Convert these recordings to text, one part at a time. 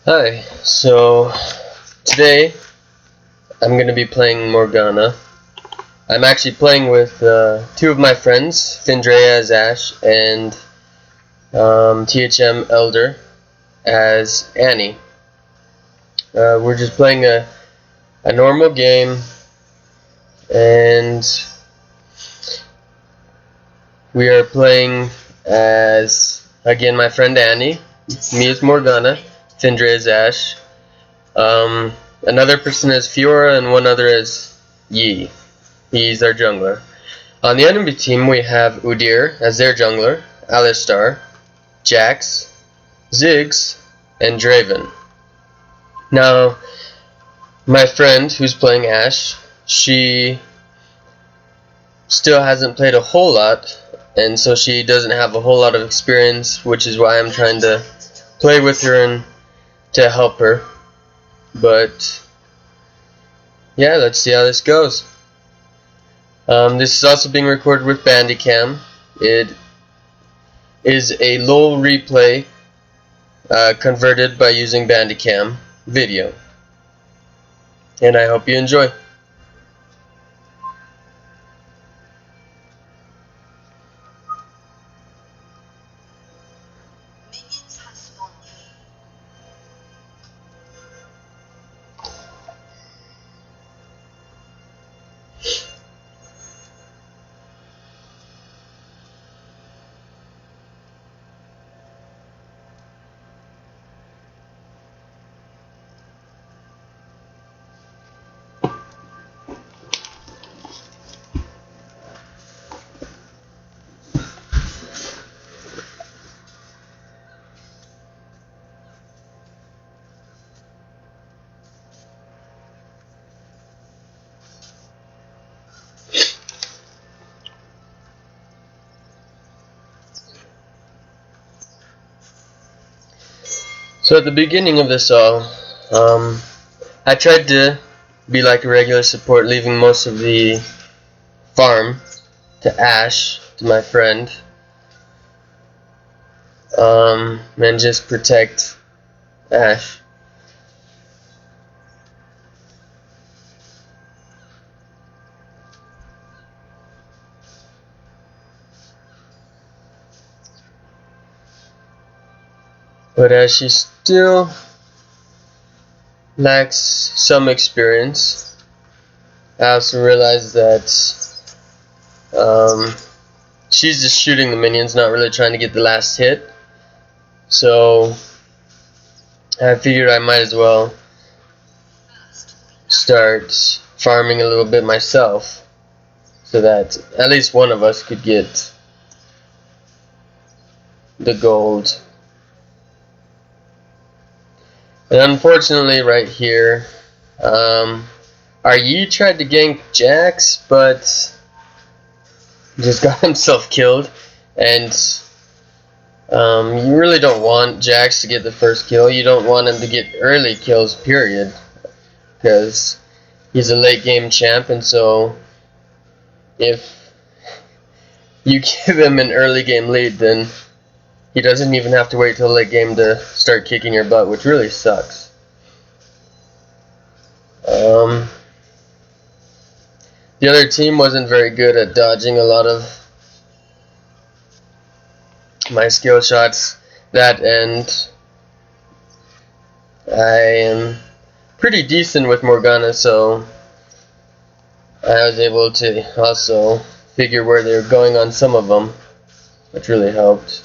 Hi, so today I'm going to be playing Morgana. I'm actually playing with two of my friends, Findrea as Ash and THM Elder as Annie. We're just playing a normal game, and we are playing as, again, my friend Annie, me as Morgana, Findrea as Ash. Another person is Fiora, and one other is Yi. He's our jungler. On the enemy team, we have Udyr as their jungler, Alistar, Jax, Ziggs, and Draven. Now, my friend who's playing Ashe, she still hasn't played a whole lot, and so she doesn't have a whole lot of experience, which is why I'm trying to play with her and to help her. But yeah, let's see how this goes. This is also being recorded with bandicam. It is a lolReplay converted by using bandicam video, and I hope you enjoy. So at the beginning of this all, I tried to be like a regular support, leaving most of the farm to Ash, to my friend, and just protect Ash. But as she still lacks some experience, I also realized that she's just shooting the minions, not really trying to get the last hit. So I figured I might as well start farming a little bit myself, so that at least one of us could get the gold. And unfortunately, right here, our Yi tried to gank Jax, but just got himself killed. And you really don't want Jax to get the first kill. You don't want him to get early kills, period, because he's a late game champ, and so if you give him an early game lead, then he doesn't even have to wait till late game to start kicking your butt, which really sucks. The other team wasn't very good at dodging a lot of my skill shots. That, and I am pretty decent with Morgana, so I was able to also figure where they were going on some of them, which really helped.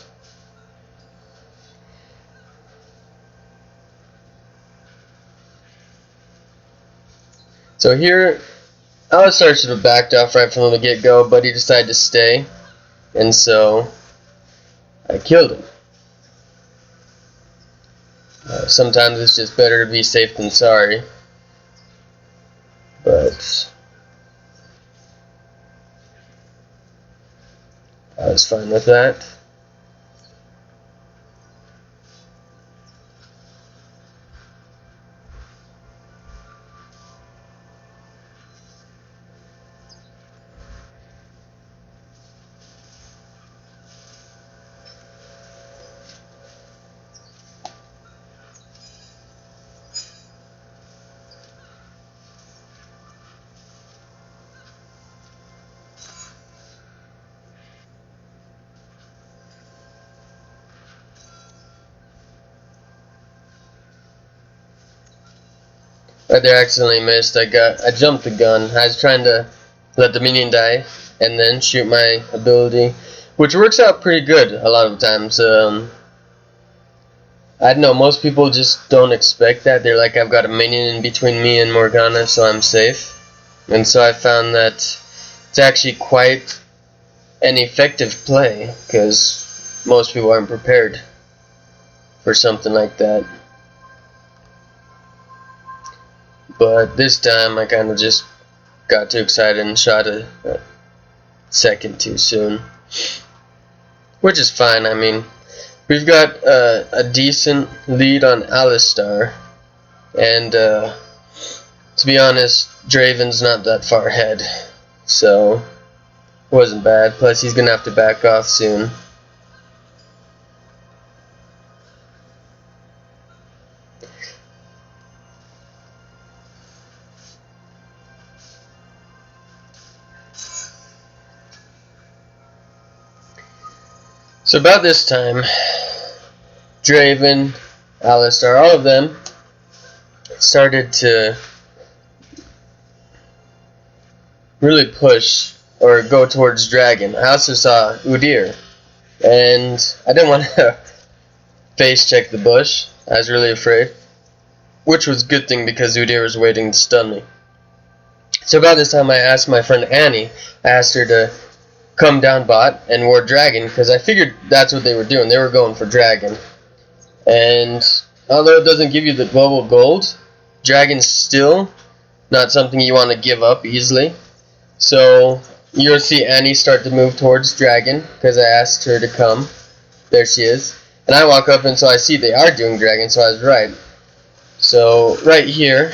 So here, Alistar should have backed off right from the get-go, but he decided to stay, and so I killed him. Sometimes it's just better to be safe than sorry, but I was fine with that. Right there, accidentally missed. I jumped the gun. I was trying to let the minion die and then shoot my ability, which works out pretty good a lot of times. I don't know, most people just don't expect that. They're like, I've got a minion in between me and Morgana, so I'm safe. And so I found that it's actually quite an effective play, because most people aren't prepared for something like that. But this time I kind of just got too excited and shot a second too soon, which is fine. I mean, we've got a decent lead on Alistar, and to be honest, Draven's not that far ahead, so it wasn't bad. Plus he's gonna have to back off soon. So about this time, Draven, Alistar, all of them started to really push or go towards Dragon. I also saw Udyr, and I didn't want to face check the bush. I was really afraid, which was a good thing because Udyr was waiting to stun me. So about this time I asked my friend Annie, I asked her to come down bot and ward Dragon, because I figured that's what they were doing. They were going for Dragon. And although it doesn't give you the global gold, Dragon's still not something you want to give up easily. So you'll see Annie start to move towards Dragon, because I asked her to come. There she is. And I walk up, and so I see they are doing Dragon, so I was right. So right here,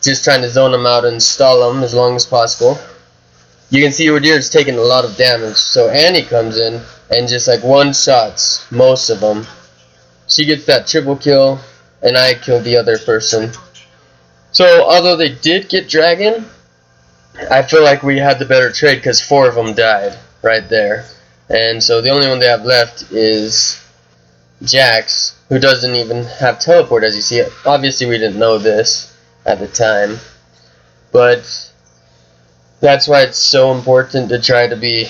just trying to zone them out and stall them as long as possible. You can see Udyr is taking a lot of damage, so Annie comes in and just like one-shots most of them. She gets that triple kill, and I kill the other person. So although they did get Dragon, I feel like we had the better trade because 4 of them died right there. And so the only one they have left is Jax, who doesn't even have teleport, as you see. Obviously we didn't know this at the time, but that's why it's so important to try to be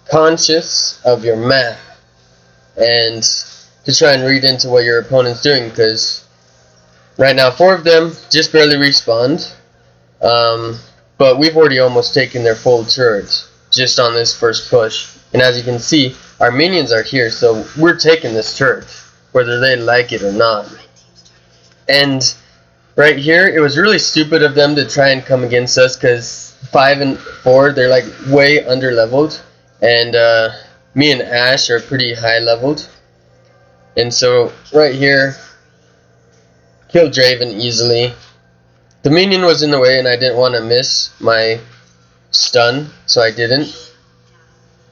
conscious of your map and to try and read into what your opponent's doing, because right now 4 of them just barely respawned, but we've already almost taken their full turret just on this first push. And as you can see, our minions are here, so we're taking this turret whether they like it or not. And right here, it was really stupid of them to try and come against us, because 5 and 4, they're like way under leveled, and me and Ash are pretty high leveled. And so right here, killed Draven easily. The minion was in the way, and I didn't want to miss my stun, so I didn't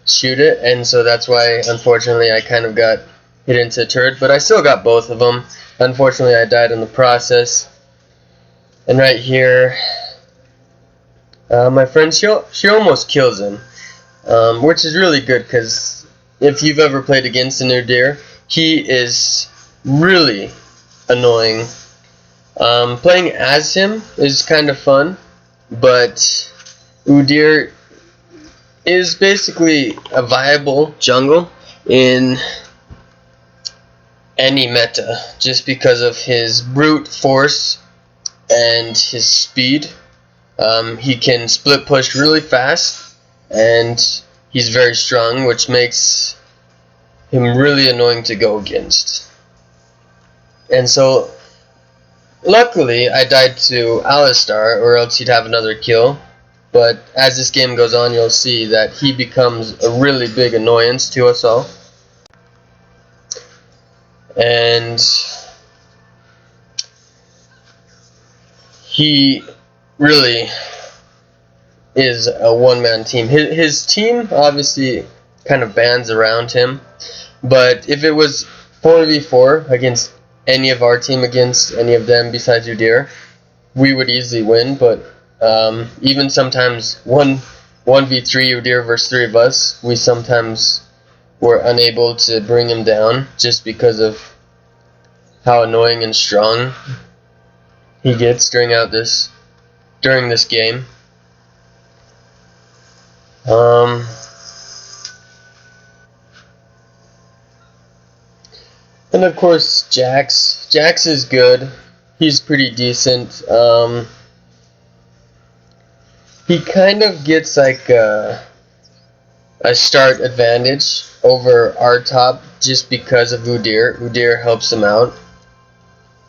shoot it, and so that's why unfortunately I kind of got hit into a turret, but I still got both of them. Unfortunately I died in the process. And right here, my friend, she almost kills him, which is really good, because if you've ever played against an Udyr, he is really annoying. Playing as him is kind of fun, but Udyr is basically a viable jungle in any meta, just because of his brute force and his speed. He can split push really fast, and he's very strong, which makes him really annoying to go against. And so luckily I died to Alistar, or else he'd have another kill. But as this game goes on, you'll see that he becomes a really big annoyance to us all. And he really is a one-man team. His team obviously kind of bands around him, but if it was 4v4 against any of our team against any of them besides Udyr, we would easily win. But even sometimes 1v3 Udyr versus 3 of us, we sometimes were unable to bring him down just because of how annoying and strong he gets during this game. And of course, Jax. Jax is good. He's pretty decent. He kind of gets like a start advantage over our top just because of Udyr. Udyr helps him out.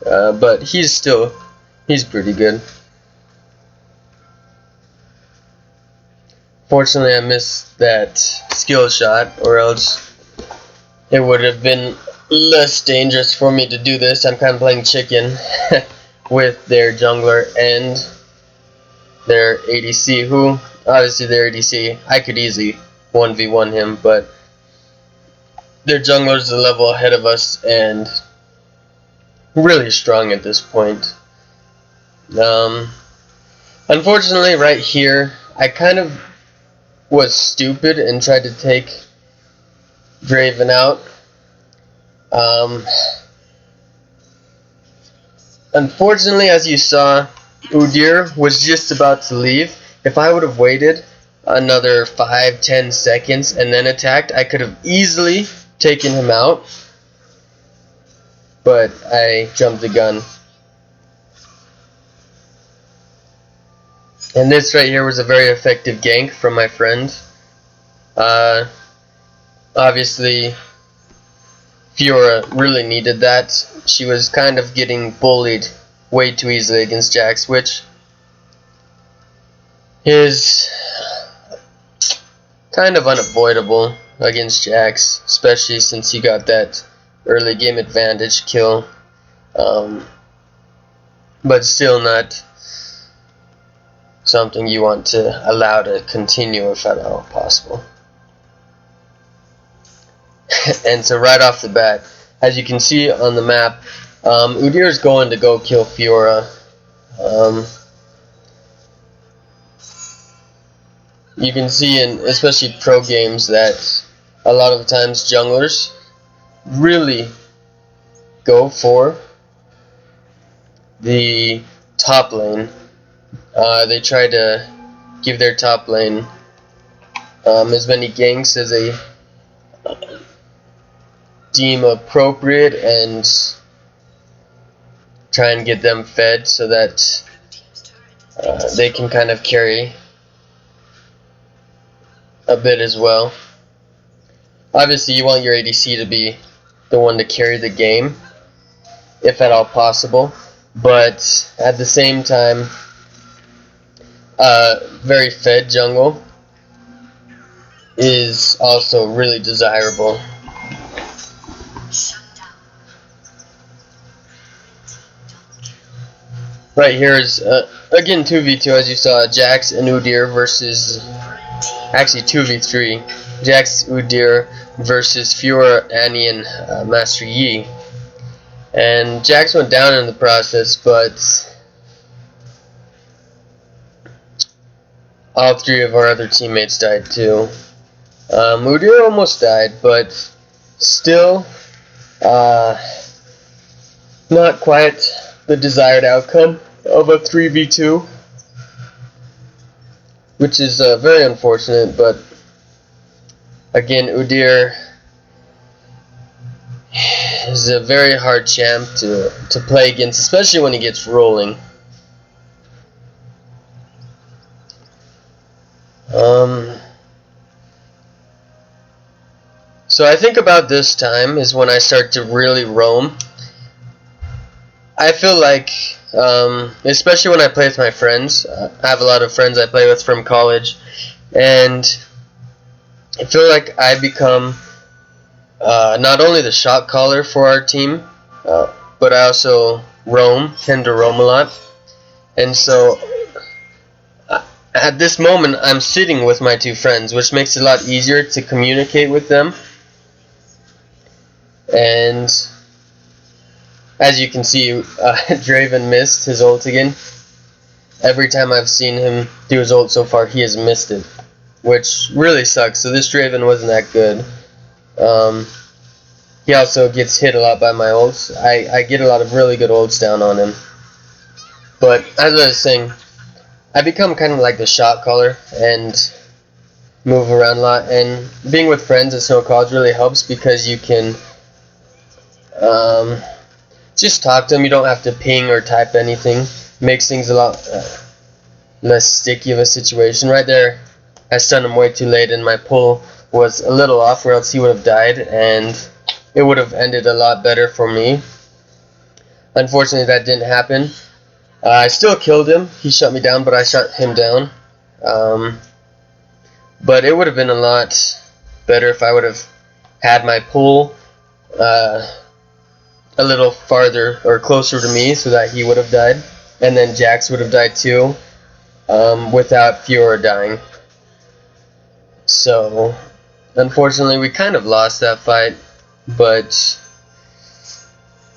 But he's pretty good. Fortunately, I missed that skill shot, or else it would have been less dangerous for me to do this. I'm kind of playing chicken with their jungler and their ADC, who, obviously their ADC, I could easily 1v1 him, but their jungler's a level ahead of us and really strong at this point. Unfortunately, right here, I kind of was stupid and tried to take Draven out. Unfortunately, as you saw, Udyr was just about to leave. If I would have waited another 5-10 seconds and then attacked, I could have easily taken him out. But I jumped the gun. And this right here was a very effective gank from my friend. Obviously, Fiora really needed that. She was kind of getting bullied way too easily against Jax, which is kind of unavoidable against Jax, especially since he got that early game advantage kill. But still not something you want to allow to continue if at all possible. And so right off the bat, as you can see on the map, Udyr is going to go kill Fiora. You can see in especially pro games that a lot of times junglers really go for the top lane. They try to give their top lane as many ganks as they deem appropriate and try and get them fed so that they can kind of carry a bit as well. Obviously you want your ADC to be the one to carry the game if at all possible, but at the same time very fed jungle is also really desirable. Right here is again 2v2 as you saw, Jax and Udyr versus, actually 2v3, Jax, Udyr versus Fiora, Annie, and Master Yi. And Jax went down in the process, but all three of our other teammates died too. Udyr almost died, but still not quite the desired outcome of a 3v2, which is very unfortunate. But again, Udyr is a very hard champ to play against, especially when he gets rolling. So I think about this time is when I start to really roam. I feel like, especially when I play with my friends, I have a lot of friends I play with from college, and I feel like I become not only the shot caller for our team, but I also tend to roam a lot. And so at this moment I'm sitting with my two friends, which makes it a lot easier to communicate with them. And as you can see, Draven missed his ult again. Every time I've seen him do his ult so far, he has missed it, which really sucks. So this Draven wasn't that good. He also gets hit a lot by my ults. I get a lot of really good ults down on him. But as I was saying, I become kind of like the shot caller and move around a lot. And being with friends at Snow College really helps because you can just talk to them. You don't have to ping or type anything. Makes things a lot less sticky of a situation. Right there, I stunned him way too late, and my pull was a little off, or else he would have died, and it would have ended a lot better for me. Unfortunately, that didn't happen. I still killed him. He shut me down, but I shot him down. But it would have been a lot better if I would have had my pull a little farther or closer to me, so that he would have died, and then Jax would have died too, without Fiora dying. So, unfortunately, we kind of lost that fight, but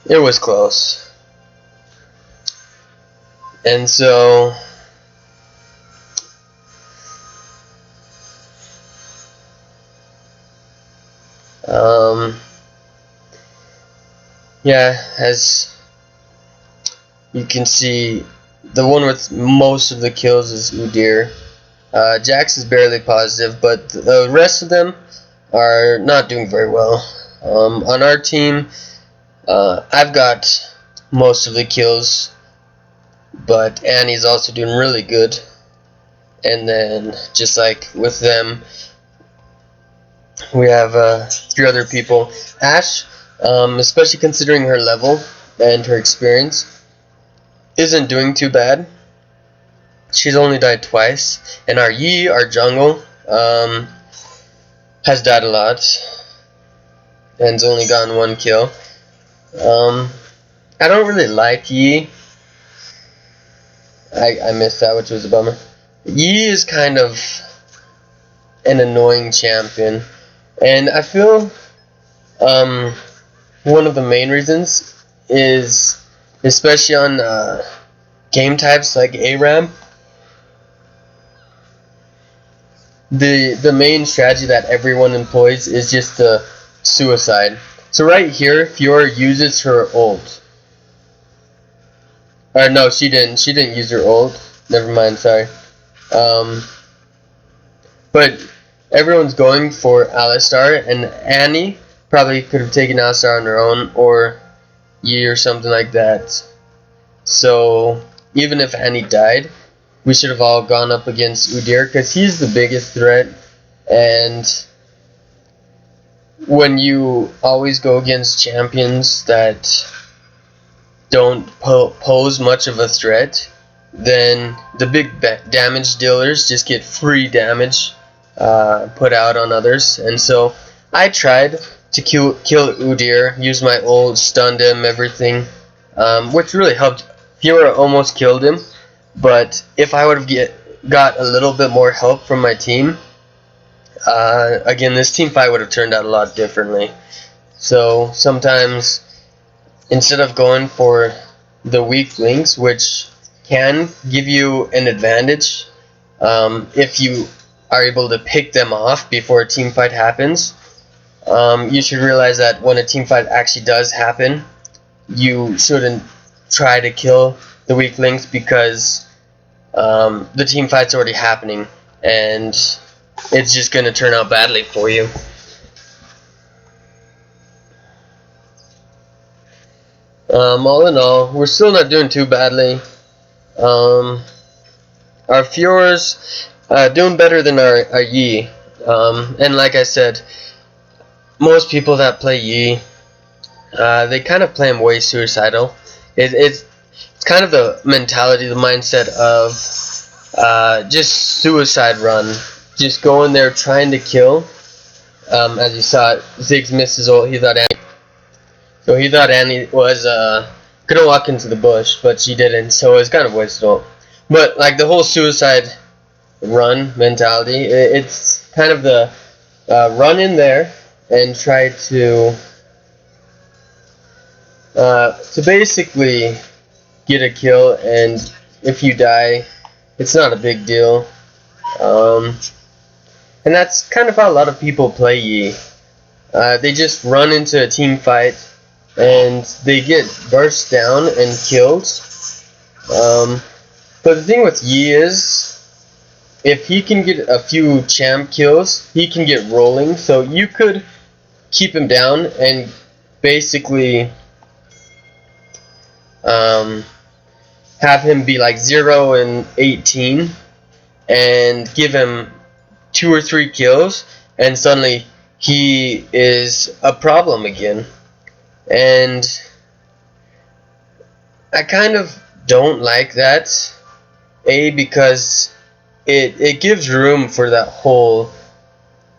it was close. And so, yeah, as you can see, the one with most of the kills is Udyr. Jax is barely positive, but the rest of them are not doing very well. On our team, I've got most of the kills, but Annie's also doing really good. And then, just like with them, we have 3 other people. Ashe, especially considering her level and her experience, isn't doing too bad. She's only died twice. And our Yi, our jungle, has died a lot and's only gotten 1 kill. I don't really like Yi. I missed that, which was a bummer. Yi is kind of an annoying champion, and I feel one of the main reasons is, especially on game types like ARAM, the main strategy that everyone employs is just the suicide. So right here, Fiora uses her ult. Or no, she didn't. She didn't use her ult. Never mind, sorry. But everyone's going for Alistar, and Annie probably could have taken Alistar on her own, or Yi or something like that. So even if Annie died, we should have all gone up against Udyr, because he's the biggest threat. And when you always go against champions that don't pose much of a threat, then the big damage dealers just get free damage put out on others. And so I tried to kill Udyr, used my ult, stunned him, everything, which really helped. Fiora almost killed him, but if I would have got a little bit more help from my team, again, this team fight would have turned out a lot differently. So sometimes, instead of going for the weak links, which can give you an advantage if you are able to pick them off before a team fight happens, you should realize that when a team fight actually does happen, you shouldn't try to kill the weak links, because the team fight's already happening and it's just going to turn out badly for you. All in all, we're still not doing too badly. Our Fiora's doing better than our Yi. And like I said, most people that play Yi, they kind of play him way suicidal. It's kind of the mentality, the mindset of just suicide run. Just go in there trying to kill. As you saw, Ziggs missed his ult. He thought Annie was gonna walk into the bush, but she didn't, so it was kind of wasted ult. But like the whole suicide run mentality, it's kind of the run in there and try to basically get a kill, and if you die, it's not a big deal. And that's kind of how a lot of people play Yi. They just run into a team fight and they get burst down and killed, But the thing with Yi is, if he can get a few champ kills, he can get rolling. So you could keep him down and basically have him be like 0 and 18 and give him 2 or 3 kills, and suddenly he is a problem again. And I kind of don't like that, because it gives room for that whole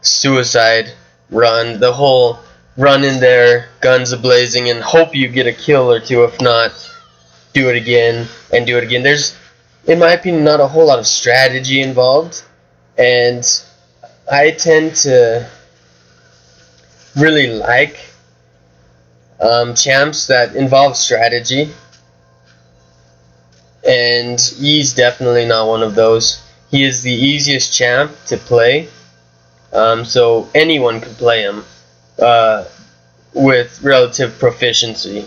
suicide run, the whole run in there, guns a-blazing, and hope you get a kill or two. If not, do it again and do it again. There's, in my opinion, not a whole lot of strategy involved, and I tend to really like champs that involve strategy, and he's definitely not one of those. He is the easiest champ to play, so anyone can play him with relative proficiency.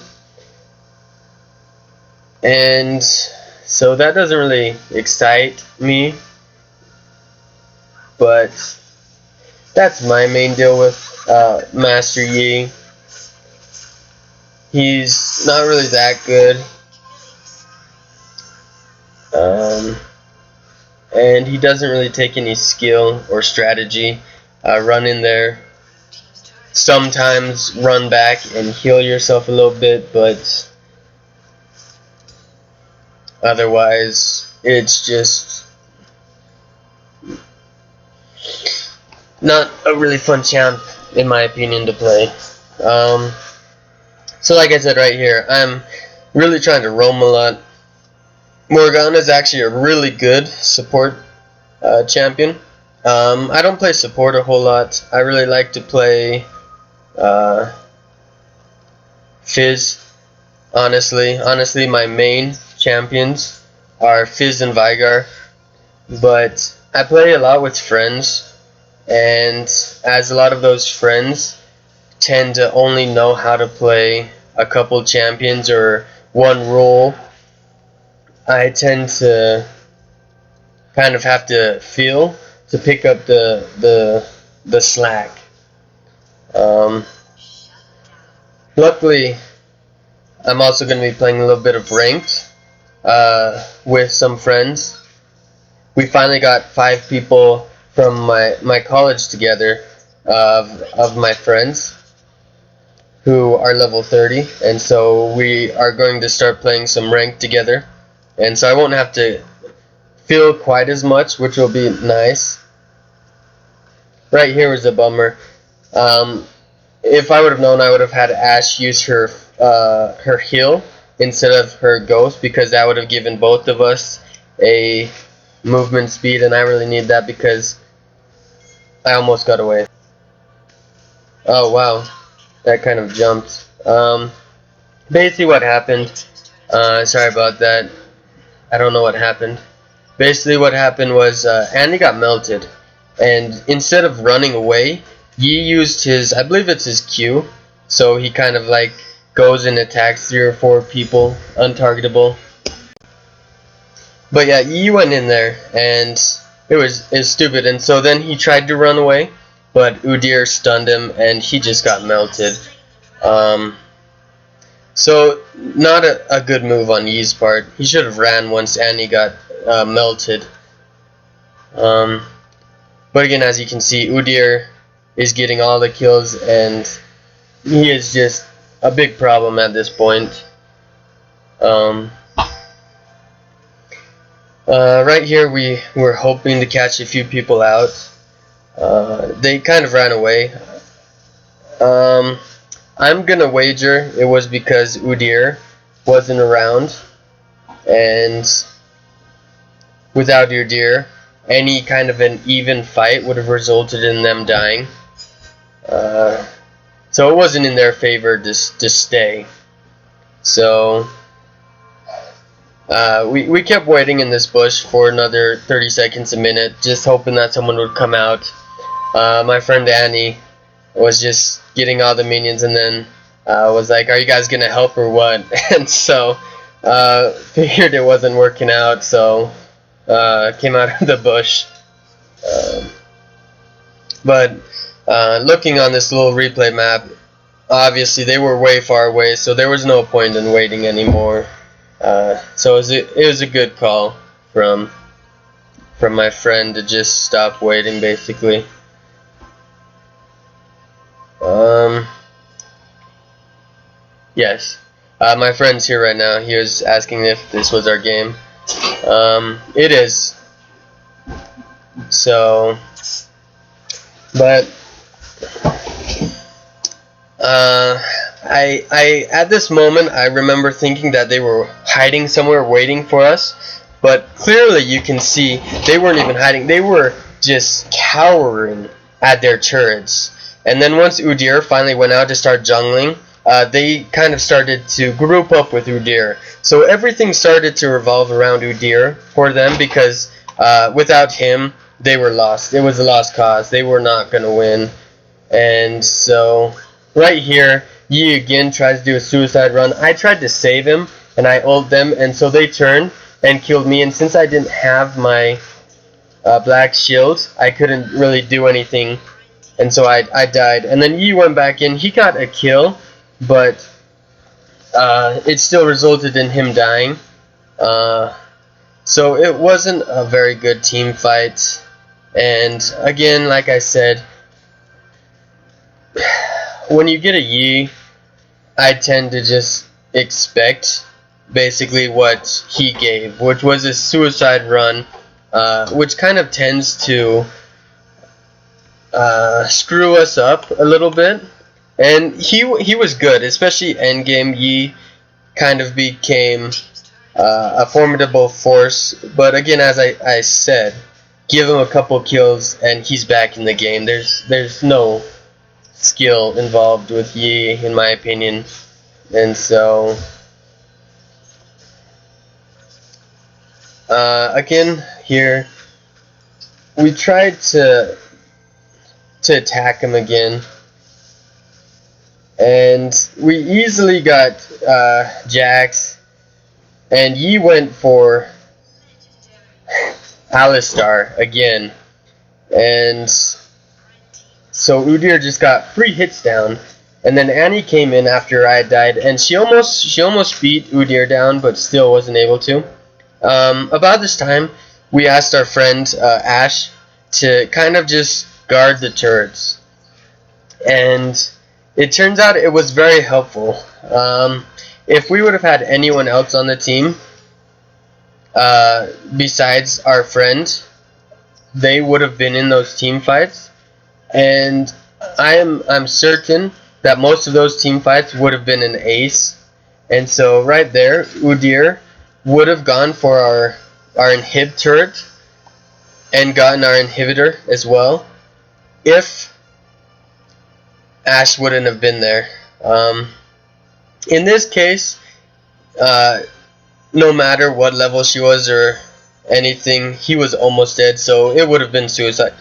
And so that doesn't really excite me, but that's my main deal with Master Yi. He's not really that good, and he doesn't really take any skill or strategy. Run in there, sometimes run back and heal yourself a little bit, but otherwise it's just not a really fun champ, in my opinion, to play. So like I said right here, I'm really trying to roam a lot. Morgana is actually a really good support champion. I don't play support a whole lot. I really like to play Fizz. Honestly, my main champions are Fizz and Vigar, but I play a lot with friends, and as a lot of those friends tend to only know how to play a couple champions or one role, I tend to kind of have to feel to pick up the slack. Luckily, I'm also going to be playing a little bit of ranked with some friends. We finally got 5 people from my college together, of my friends who are level 30, and so we are going to start playing some ranked together, and so I won't have to feel quite as much, which will be nice. Right here was a bummer. If I would have known, I would have had Ashe use her heal instead of her ghost, because that would have given both of us a movement speed, and I really need that because I almost got away. Oh wow, that kind of jumped. Basically what happened, sorry about that, I don't know what happened. Basically what happened was Andy got melted, and instead of running away, Yi used his, I believe it's his Q, so he kind of like goes and attacks 3 or 4 people, untargetable. But yeah, Yi went in there, and it was stupid, and so then he tried to run away, but Udyr stunned him, and he just got melted. So not a good move on Yi's part. He should have ran once Annie got melted. But again, as you can see, Udyr is getting all the kills, and he is just a big problem at this point. Right here we were hoping to catch a few people out. They kind of ran away. I'm gonna wager it was because Udyr wasn't around, and without Udyr, any kind of an even fight would have resulted in them dying. So it wasn't in their favor to stay. So we kept waiting in this bush for another 30 seconds, a minute, just hoping that someone would come out. My friend Annie was just getting all the minions, and then was like, "Are you guys gonna help or what?" And so Figured it wasn't working out, so came out of the bush. But looking on this little replay map, obviously they were way far away, so there was no point in waiting anymore. So it was a good call from my friend to just stop waiting, basically. Yes, my friend's here right now. He was asking if this was our game. It is. So, but I at this moment I remember thinking that they were hiding somewhere waiting for us, but clearly you can see they weren't even hiding. They were just cowering at their turrets. And then once Udyr finally went out to start jungling, they kind of started to group up with Udyr. So everything started to revolve around Udyr for them, because without him they were lost. It was a lost cause. They were not going to win. And so right here, Yi again tries to do a suicide run. I tried to save him, and I ult them, and so they turned and killed me. And since I didn't have my black shield, I couldn't really do anything, and so I died. And then Yi went back in. He got a kill, but it still resulted in him dying. So it wasn't a very good team fight. And again, like I said, when you get a Yi, I tend to just expect basically what he gave, which was a suicide run, which kind of tends to screw us up a little bit. And he was good, especially endgame. Yi kind of became a formidable force. But again, as I said, give him a couple kills and he's back in the game. There's no skill involved with Yi, in my opinion. And so again here we tried to attack him again, and we easily got Jax, and Yi went for Alistar again, and so Udyr just got 3 hits down. And then Annie came in after I had died, and she almost beat Udyr down, but still wasn't able to. About this time, we asked our friend Ash to kind of just guard the turrets, and it turns out it was very helpful. If we would have had anyone else on the team besides our friend, they would have been in those team fights, and I'm certain that most of those team fights would have been an ace. And so right there, Udyr would have gone for our inhib turret and gotten our inhibitor as well if Ash wouldn't have been there. In this case, no matter what level she was or anything, he was almost dead, so it would have been suicide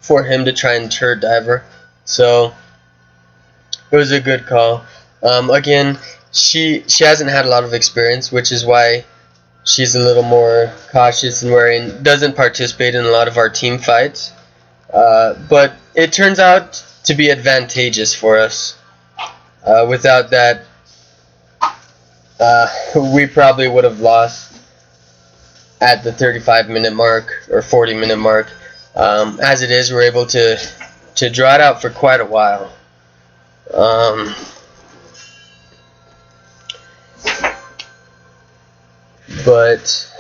for him to try and turret diver. So it was a good call. Again, she hasn't had a lot of experience, which is why she's a little more cautious and wary and doesn't participate in a lot of our team fights. But it turns out to be advantageous for us. Without that, we probably would have lost at the 35-minute mark or 40-minute mark. As it is, we're able to draw it out for quite a while. But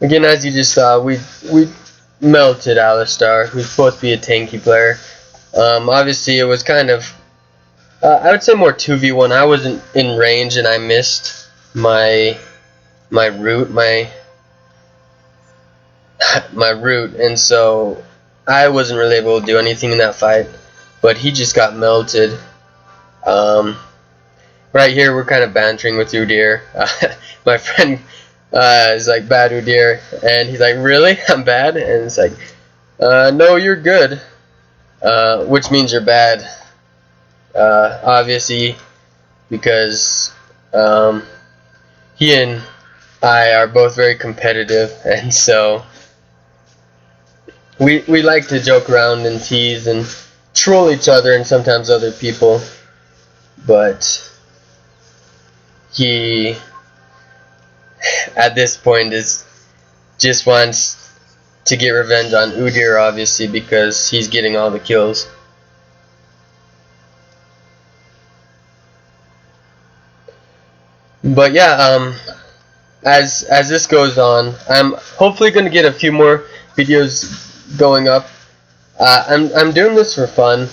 again, as you just saw, we melted Alistar, who's supposed to be a tanky player. Obviously, it was kind of I would say more 2v1. I wasn't in range, and I missed my root, my root, and so I wasn't really able to do anything in that fight. But he just got melted. Right here, we're kind of bantering with Udyr. My friend is like, bad Udyr, and he's like, really? I'm bad? And it's like, no, you're good, which means you're bad. Obviously, because he and I are both very competitive, and so we like to joke around and tease and troll each other and sometimes other people, but he at this point just wants to get revenge on Udyr, obviously, because he's getting all the kills. But yeah, as this goes on, I'm hopefully going to get a few more videos going up. I'm doing this for fun,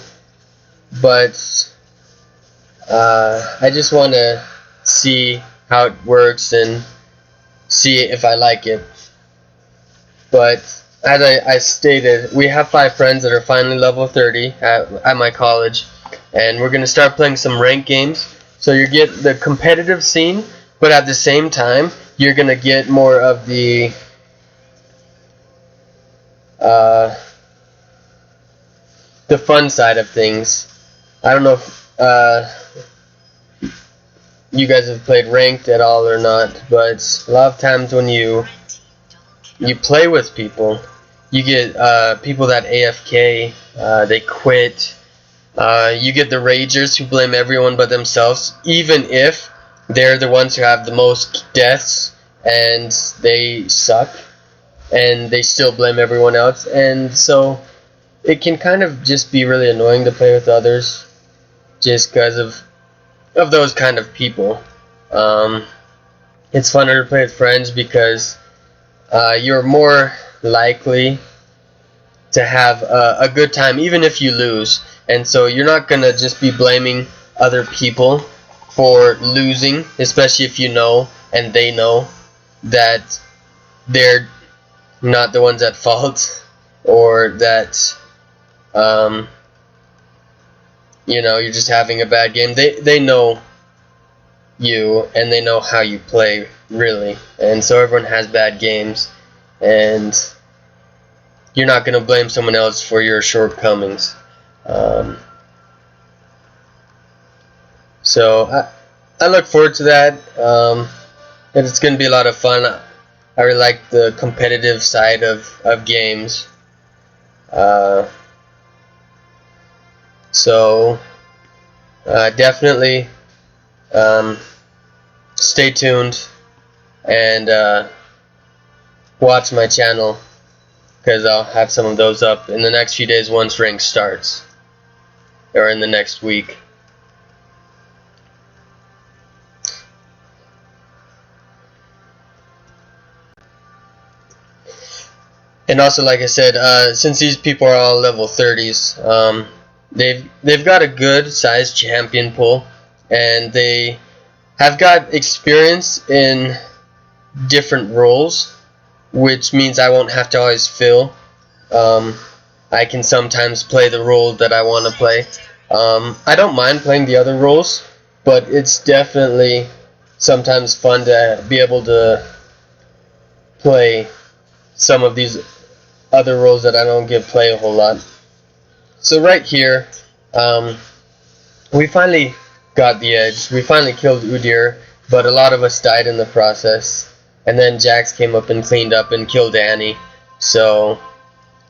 but I just want to see how it works and see if I like it. But as I stated, we have 5 friends that are finally level 30 at my college, and we're going to start playing some ranked games. So you get the competitive scene, but at the same time, you're going to get more of the fun side of things. I don't know if you guys have played ranked at all or not, but a lot of times when you play with people, you get people that AFK, they quit. You get the ragers who blame everyone but themselves, even if they're the ones who have the most deaths and they suck, and they still blame everyone else. And so it can kind of just be really annoying to play with others just because of those kind of people. It's funner to play with friends because you're more likely to have a good time even if you lose, and so you're not gonna just be blaming other people for losing, especially if you know and they know that they're not the ones at fault, or that you know, you're just having a bad game. They know you and they know how you play, really, and so everyone has bad games, and you're not going to blame someone else for your shortcomings. So I look forward to that, and it's going to be a lot of fun. I really like the competitive side of games. So definitely stay tuned and watch my channel, because I'll have some of those up in the next few days once rank starts, or in the next week. And also, like I said, since these people are all level 30s, they've got a good sized champion pool, and they have got experience in different roles, which means I won't have to always fill. I can sometimes play the role that I want to play. I don't mind playing the other roles, but it's definitely sometimes fun to be able to play some of these other roles that I don't get play a whole lot. So right here, we finally got the edge. We finally killed Udyr, but a lot of us died in the process. And then Jax came up and cleaned up and killed Annie. So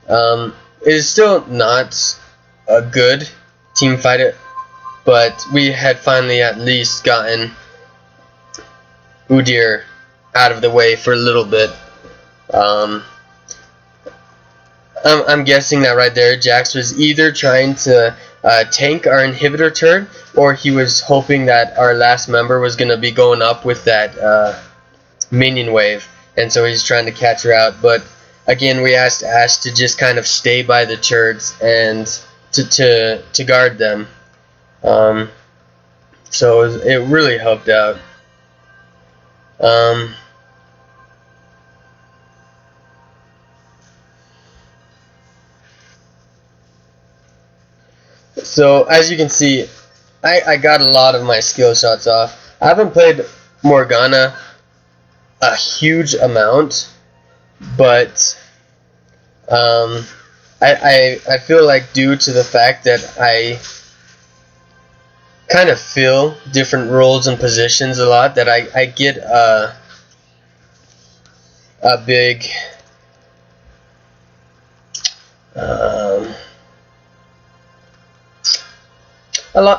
it is still not a good team fight, but we had finally at least gotten Udyr out of the way for a little bit. I'm guessing that right there Jax was either trying to tank our inhibitor turret, or he was hoping that our last member was going to be going up with that minion wave, and so he's trying to catch her out. But again, we asked Ashe to just kind of stay by the turrets and to guard them. So it really helped out. So as you can see, I got a lot of my skill shots off. I haven't played Morgana a huge amount, but I feel like due to the fact that I kind of feel different roles and positions a lot, that I get a big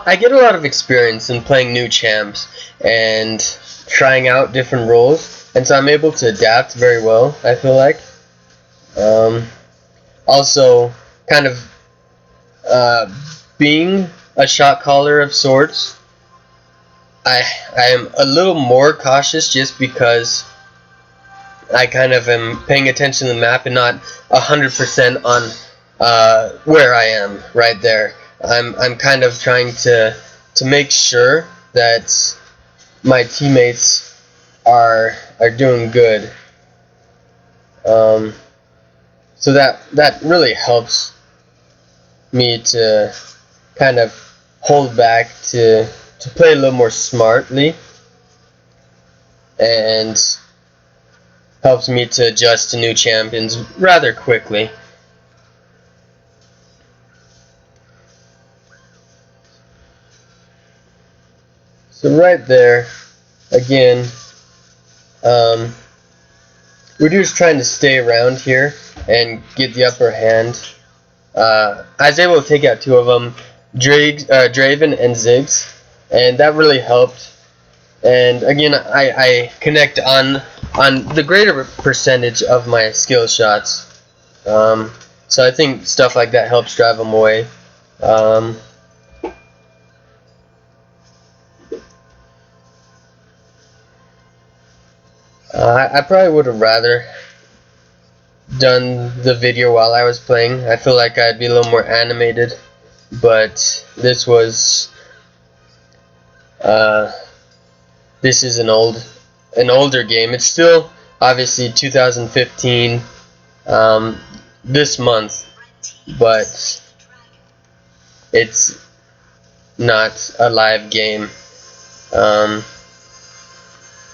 I get a lot of experience in playing new champs and trying out different roles, and so I'm able to adapt very well, I feel like. Also, kind of being a shot caller of sorts, I am a little more cautious just because I kind of am paying attention to the map and not 100% on where I am right there. I'm kind of trying to make sure that my teammates are doing good. So that really helps me to kind of hold back to play a little more smartly, and helps me to adjust to new champions rather quickly. So right there, again, we're just trying to stay around here and get the upper hand. I was able to take out two of them, Draven and Ziggs, and that really helped. And again, I connect on the greater percentage of my skill shots. So I think stuff like that helps drive them away. I probably would have rather done the video while I was playing. I feel like I'd be a little more animated, but this was this is an older game. It's still obviously 2015 this month, but it's not a live game.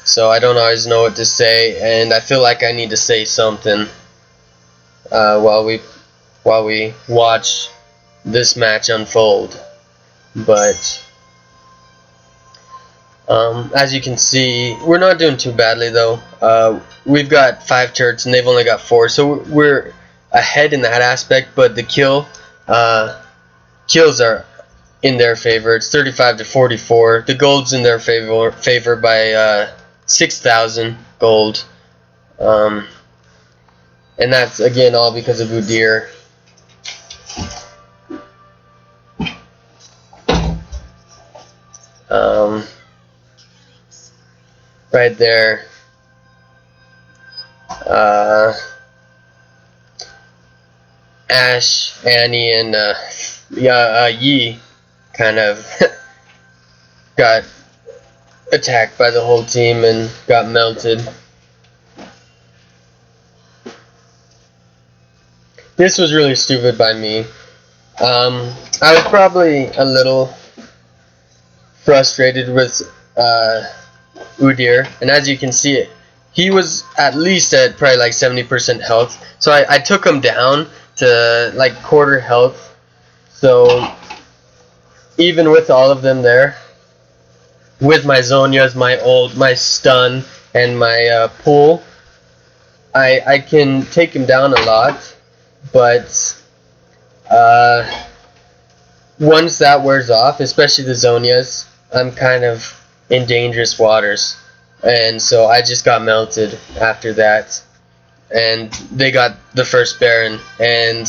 So I don't always know what to say, and I feel like I need to say something while we watch this match unfold. But as you can see, we're not doing too badly though. We've got 5 turrets and they've only got 4, so we're ahead in that aspect. But the kills are in their favor. It's 35 to 44. The gold's in their favor by 6,000 gold, and that's again all because of Udyr. Right there, Ashe, Annie, and Yi kind of got attacked by the whole team and got melted. This was really stupid by me. I was probably a little frustrated with Udyr, and as you can see, he was at least at probably like 70% health, so I took him down to like quarter health. So even with all of them there, with my Zhonya's, my stun, and my pull, I can take him down a lot. But once that wears off, especially the Zhonya's, I'm kind of in dangerous waters, and so I just got melted after that, and they got the first Baron, and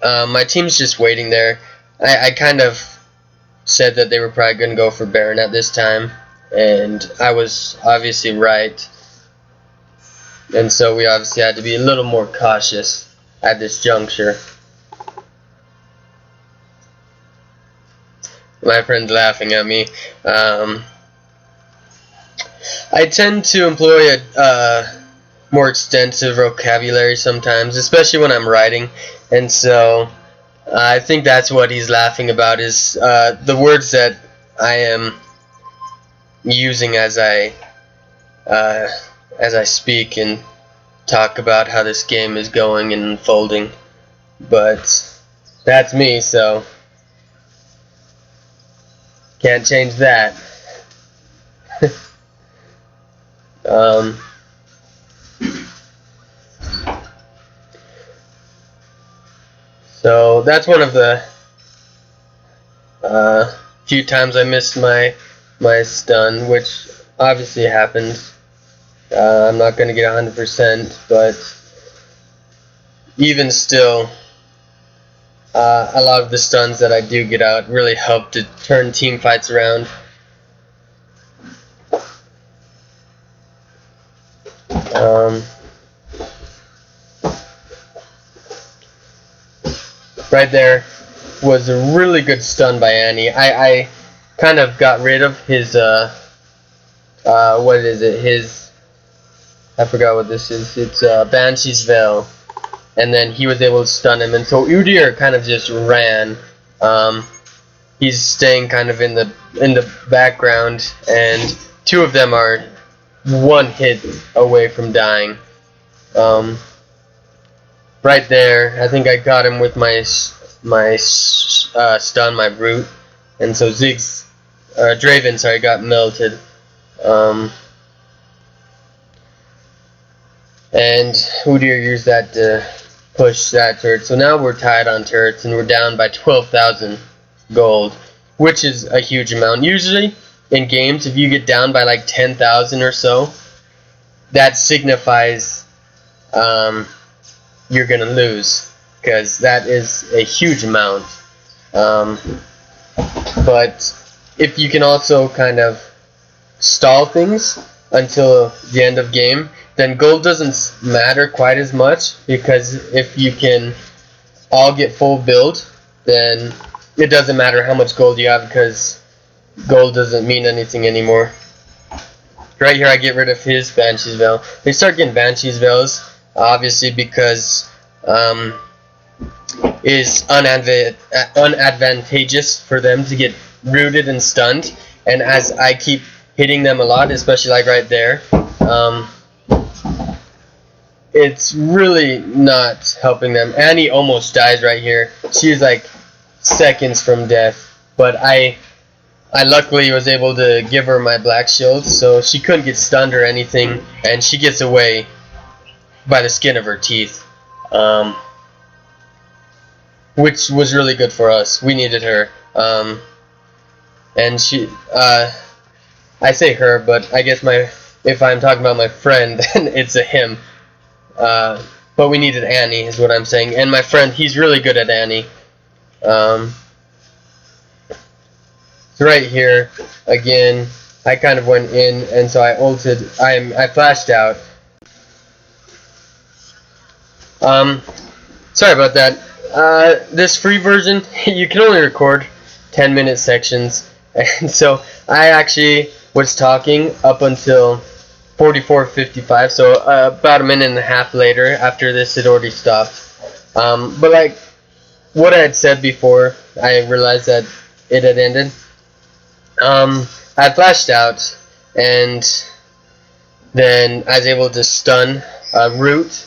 my team's just waiting there. I kind of said that they were probably going to go for Baron at this time, and I was obviously right, and so we obviously had to be a little more cautious at this juncture. My friend's laughing at me. I tend to employ a more extensive vocabulary sometimes, especially when I'm writing, and so I think that's what he's laughing about, is the words that I am using as I speak and talk about how this game is going and unfolding. But that's me, so Can't change that. So that's one of the few times I missed my stun, which obviously happens. I'm not going to get 100%, but even still, a lot of the stuns that I do get out really help to turn team fights around. Right there was a really good stun by Annie. I kind of got rid of his what is it? His, I forgot what this is. It's Banshee's Veil, and then he was able to stun him. And so Udyr kind of just ran. He's staying kind of in the background, and two of them are one hit away from dying. Right there, I think I got him with my stun, my root, and so Draven, sorry, got melted. And Udyr used that to push that turret. So now we're tied on turrets, and we're down by 12,000 gold, which is a huge amount. Usually in games, if you get down by like 10,000 or so, that signifies you're gonna lose, because that is a huge amount. But if you can also kind of stall things until the end of game, then gold doesn't matter quite as much, because if you can all get full build, then it doesn't matter how much gold you have, because gold doesn't mean anything anymore. Right here I get rid of his Banshee's Veil. They start getting Banshee's Veils, obviously, because it's unadvantageous for them to get rooted and stunned, and as I keep hitting them a lot, especially like right there, it's really not helping them. Annie almost dies right here. She was like seconds from death, but I luckily was able to give her my black shield, so she couldn't get stunned or anything, and she gets away by the skin of her teeth, which was really good for us. We needed her, and she, I say her, but I guess if I'm talking about my friend, then it's a him. But we needed Annie, is what I'm saying, and my friend, he's really good at Annie. So right here, again, I kind of went in, and so I ulted. I flashed out. Sorry about that. This free version, you can only record 10-minute sections, and so I actually was talking up until 44:55, so about a minute and a half later, after this had already stopped. But like what I had said before, I realized that it had ended. I flashed out, and then I was able to stun root.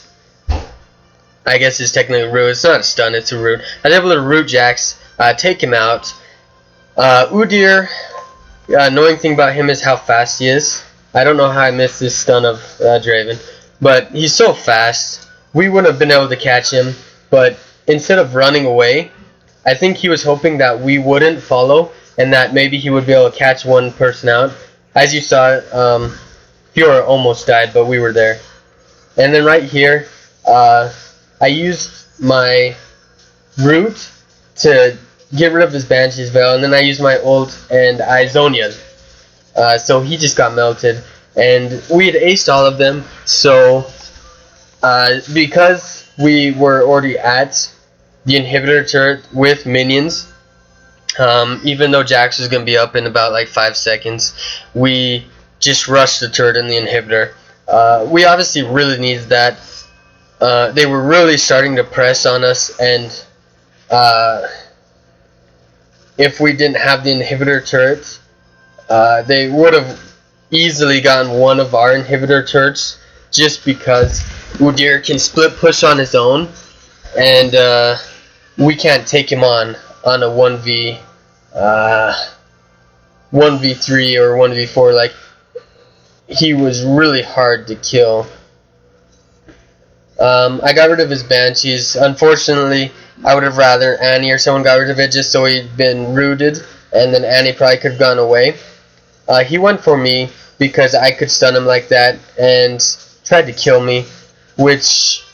I guess it's technically a root. It's not a stun, it's a root. I was able to root Jax, take him out. Udyr, annoying thing about him is how fast he is. I don't know how I missed this stun of Draven, but he's so fast. We wouldn't have been able to catch him, but instead of running away, I think he was hoping that we wouldn't follow, and that maybe he would be able to catch one person out. As you saw, Fiora almost died, but we were there. And then right here, I used my root to get rid of his Banshee's Veil, and then I used my ult, and I Zhonya'd. So he just got melted, and we had aced all of them, so because we were already at the inhibitor turret with minions, even though Jax was going to be up in about like 5 seconds, we just rushed the turret and the inhibitor. We obviously really needed that. They were really starting to press on us, and if we didn't have the inhibitor turret, they would have easily gotten one of our inhibitor turrets, just because Udyr can split push on his own, and we can't take him on a 1v 1v3 or 1v4. Like, he was really hard to kill. I got rid of his Banshees. Unfortunately, I would have rather Annie or someone got rid of it just so he'd been rooted, and then Annie probably could have gone away. He went for me because I could stun him like that and tried to kill me, which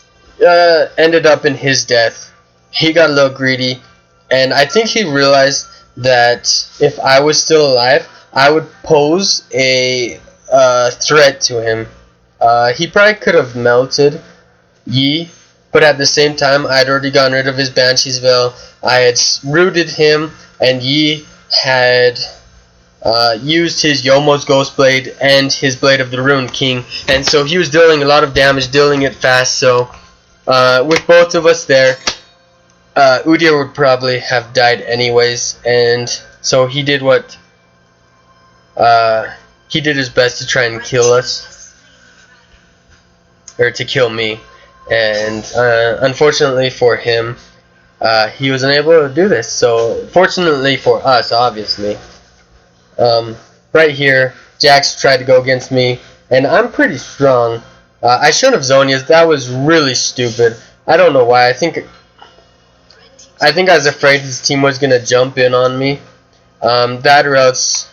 ended up in his death. He got a little greedy, and I think he realized that if I was still alive, I would pose a threat to him. He probably could have melted Yi, but at the same time, I'd already gotten rid of his Banshee's Veil. I had rooted him, and Yi had used his Yomo's Ghost Blade and his Blade of the Ruined King, and so he was dealing a lot of damage, dealing it fast. So with both of us there, Udyr would probably have died anyways, and so he did what he did his best to try and kill us, or to kill me, and unfortunately for him, he was unable to do this. So fortunately for us, obviously. Right here, Jax tried to go against me, and I'm pretty strong. I shouldn't have Zhonya's. That was really stupid. I don't know why. I think I was afraid his team was gonna jump in on me. That or else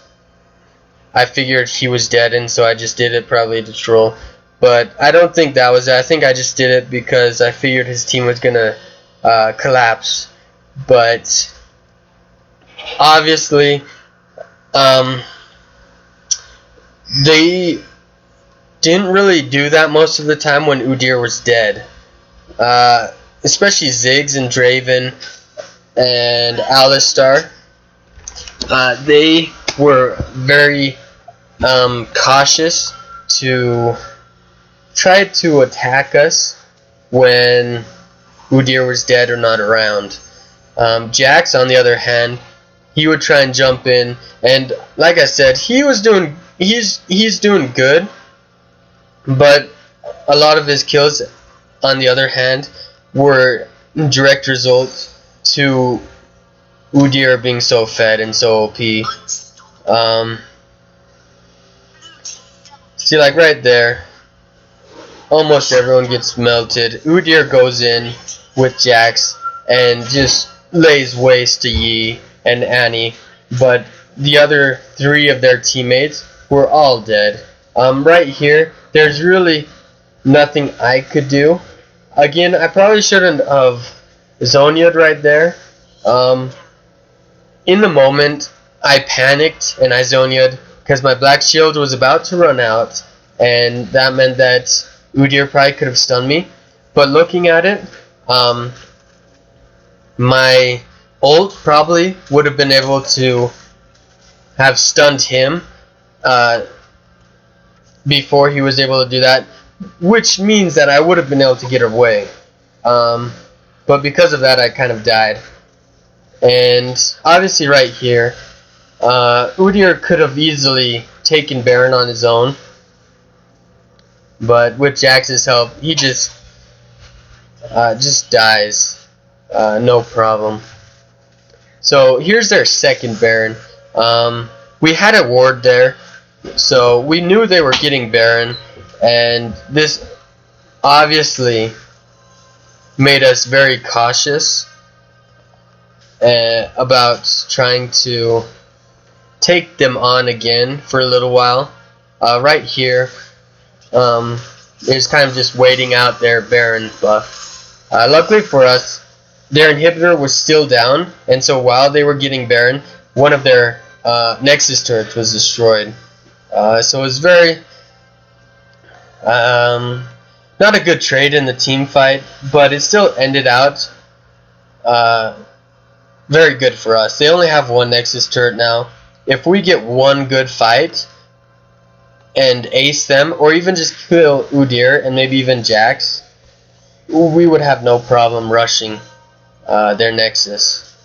I figured he was dead, and so I just did it probably to troll. But I don't think that was it. I think I just did it because I figured his team was gonna collapse. But obviously, they didn't really do that most of the time when Udyr was dead. Especially Ziggs and Draven and Alistar. They were very cautious to try to attack us when Udyr was dead or not around. Jax, on the other hand, he would try and jump in, and like I said, he's doing good, but a lot of his kills, on the other hand, were direct results to Udyr being so fed and so OP. See, like right there, almost everyone gets melted. Udyr goes in with Jax and just lays waste to Yi and Annie, but the other three of their teammates were all dead. Right here, there's really nothing I could do. Again, I probably shouldn't have Zhonya'd right there. In the moment, I panicked and I Zhonya'd because my black shield was about to run out, and that meant that Udyr probably could have stunned me. But looking at it, my ult probably would have been able to have stunned him before he was able to do that, which means that I would have been able to get away. But because of that, I kind of died. And obviously right here, Udyr could have easily taken Baron on his own, but with Jax's help, he just dies, no problem. So here's their second Baron. We had a ward there, so we knew they were getting Baron, and this obviously made us very cautious about trying to take them on again for a little while. Right here is kind of just waiting out their Baron buff. Luckily for us, their inhibitor was still down, and so while they were getting Baron, one of their Nexus turrets was destroyed. So it was very not a good trade in the team fight, but it still ended out very good for us. They only have one Nexus turret now. If we get one good fight and ace them, or even just kill Udyr and maybe even Jax, we would have no problem rushing their Nexus.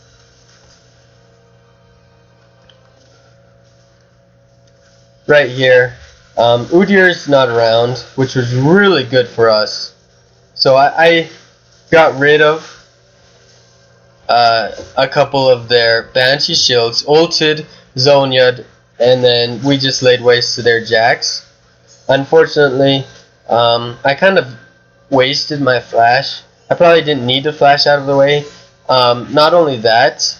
Right here, Udyr's not around, which was really good for us. So I got rid of a couple of their Banshee shields, ulted, Zhonya'd, and then we just laid waste to their jacks. Unfortunately, I kind of wasted my flash. I probably didn't need to flash out of the way. Not only that,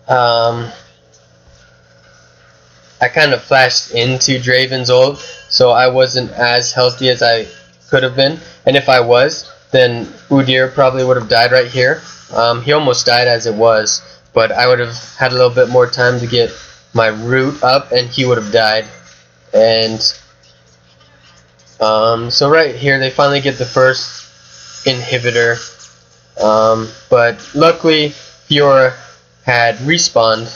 I kind of flashed into Draven's ult, so I wasn't as healthy as I could have been. And if I was, then Udyr probably would have died right here. He almost died as it was, but I would have had a little bit more time to get my root up, and he would have died. And so right here, they finally get the first inhibitor. But luckily, Fiora had respawned,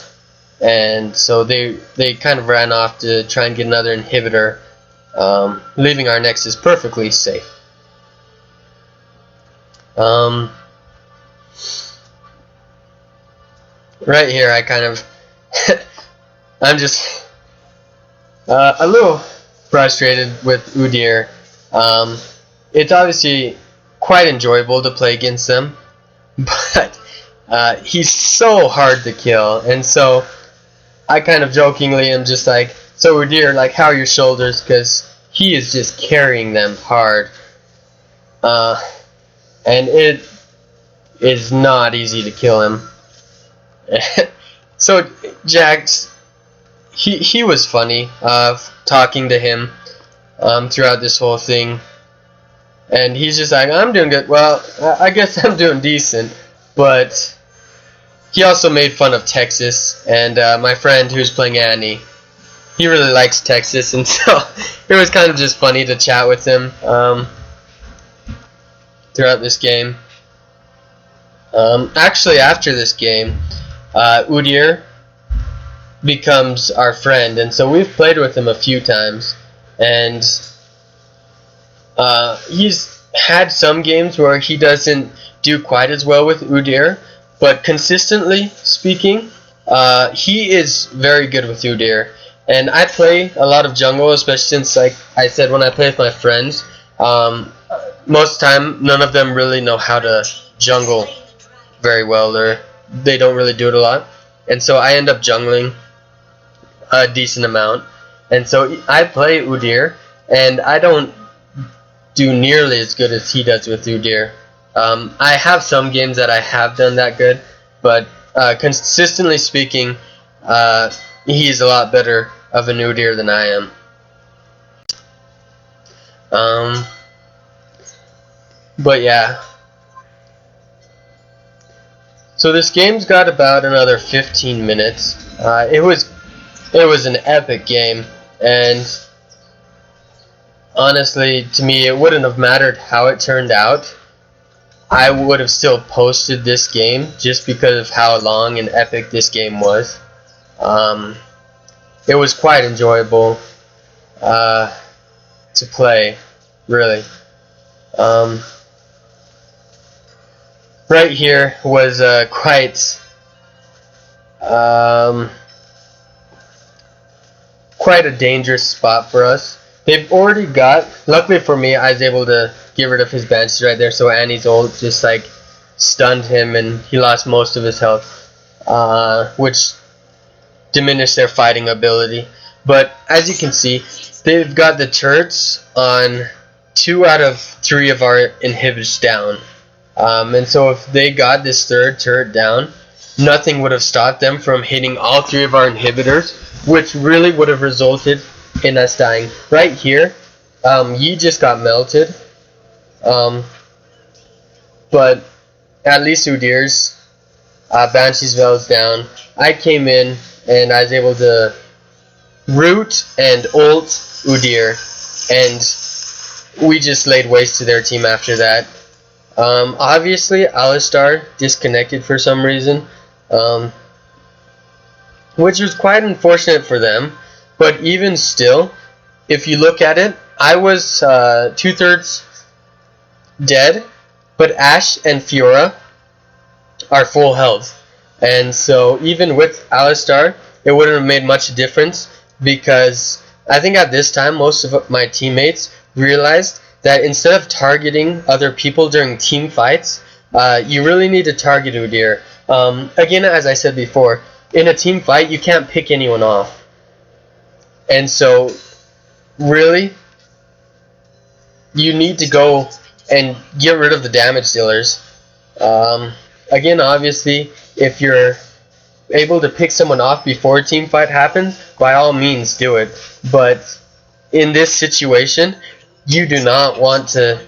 and so they kind of ran off to try and get another inhibitor, leaving our Nexus perfectly safe. Right here, I kind of I'm just a little frustrated with Udyr. It's obviously quite enjoyable to play against them, but he's so hard to kill, and so I kind of jokingly am just like, so Udyr, like, how are your shoulders? Because he is just carrying them hard, and it is not easy to kill him. So Jax, he was funny talking to him throughout this whole thing, and he's just like, I'm doing good. Well, I guess I'm doing decent, but he also made fun of Texas, and my friend who's playing Annie, he really likes Texas, and so it was kind of just funny to chat with him throughout this game. Actually, after this game, Udyr becomes our friend, and so we've played with him a few times, and he's had some games where he doesn't do quite as well with Udyr, but consistently speaking, he is very good with Udyr. And I play a lot of jungle, especially since, like I said, when I play with my friends, most of the time none of them really know how to jungle very well, or they don't really do it a lot, and so I end up jungling a decent amount. And so I play Udyr, and I don't do nearly as good as he does with Udyr. I have some games that I have done that good, but consistently speaking, he's a lot better of an Udyr than I am. But yeah. So this game's got about another 15 minutes. It was an epic game, and honestly, to me, it wouldn't have mattered how it turned out. I would have still posted this game just because of how long and epic this game was. It was quite enjoyable to play, really. Right here was quite a dangerous spot for us. They've already got, luckily for me, I was able to get rid of his banshees right there, so Annie's ult just like stunned him and he lost most of his health, which diminished their fighting ability. But as you can see, they've got the turrets on 2 out of 3 of our inhibitors down. And so if they got this third turret down, nothing would have stopped them from hitting all 3 of our inhibitors, which really would have resulted in us dying. Right here, Yi just got melted, but at least Udyr's Banshee's Veil's down. I came in and I was able to root and ult Udyr, and we just laid waste to their team after that. Obviously, Alistar disconnected for some reason, which was quite unfortunate for them. But even still, if you look at it, I was 2/3 dead, but Ashe and Fiora are full health. And so even with Alistar, it wouldn't have made much difference, because I think at this time most of my teammates realized that instead of targeting other people during team fights, you really need to target Udyr. Again, as I said before, in a team fight you can't pick anyone off. And so really you need to go and get rid of the damage dealers. Again, obviously, if you're able to pick someone off before a team fight happens, by all means do it. But in this situation, you do not want to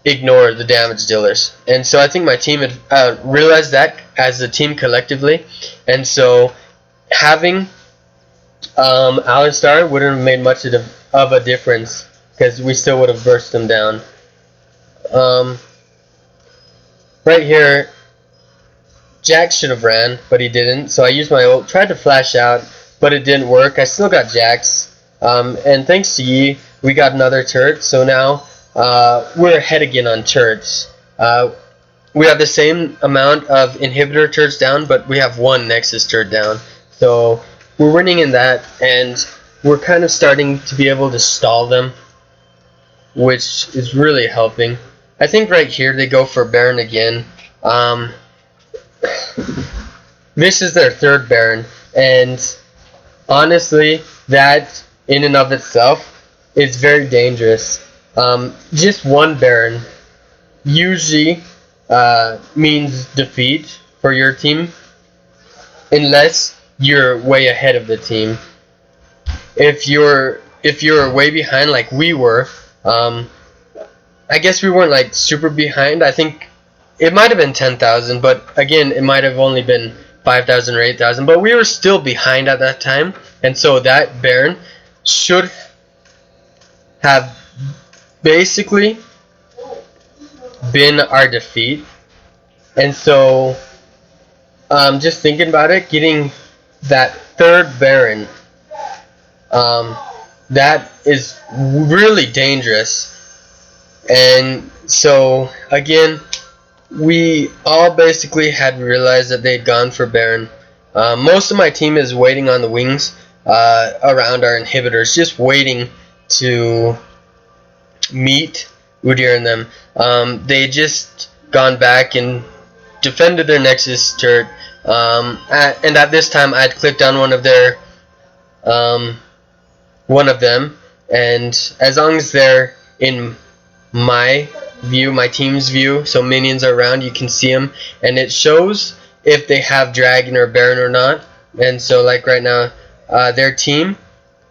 ignore the damage dealers. And so I think my team had realized that as a team collectively. And so having Alistar wouldn't have made much of a difference, because we still would have burst them down. Right here, Jax should have ran, but he didn't. So I used my ult, tried to flash out, but it didn't work. I still got Jax. And thanks to Yi, we got another turret. So now we're ahead again on turrets. We have the same amount of inhibitor turrets down, but we have one Nexus turret down. So we're winning in that, and we're kind of starting to be able to stall them, which is really helping. I think right here they go for Baron again. This is their third Baron, and honestly, that in and of itself is very dangerous. Just one Baron usually means defeat for your team, unless you're way ahead of the team. If you're way behind like we were, I guess we weren't like super behind. I think it might have been 10,000, but again, it might have only been 5,000 or 8,000. But we were still behind at that time, and so that Baron should have basically been our defeat. And so, just thinking about it, getting that third Baron, that is really dangerous. And so again, we all basically had realized that they'd gone for Baron. Most of my team is waiting on the wings around our inhibitors, just waiting to meet Udyr and them. They just gone back and defended their Nexus turret, and at this time I'd clicked on one of them, and as long as they're in my view, my team's view, so minions are around, you can see them, and it shows if they have Dragon or Baron or not. And so like right now, their team,